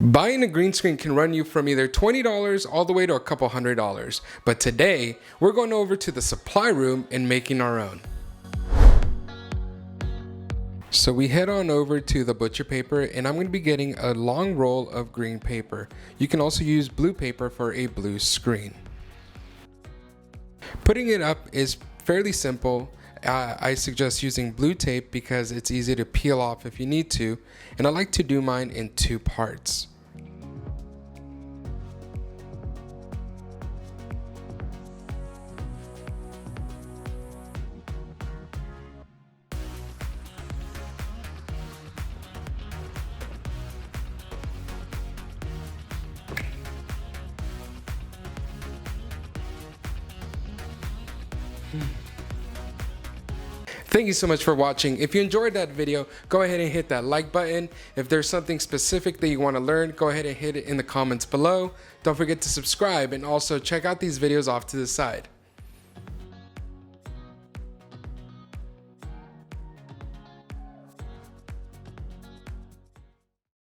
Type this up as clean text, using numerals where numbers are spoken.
Buying a green screen can run you from either $20 all the way to a couple $100s, but today we're going over to the supply room and making our own. So we head on over to the butcher paper, and I'm going to be getting a long roll of green paper. You can also use blue paper for a blue screen. Putting it up is fairly simple. I suggest using blue tape because it's easy to peel off if you need to, and I like to do mine in two parts. Thank you so much for watching. If you enjoyed that video, go ahead and hit that like button. If there's something specific that you want to learn, go ahead and hit it in the comments below. Don't forget to subscribe and also check out these videos off to the side.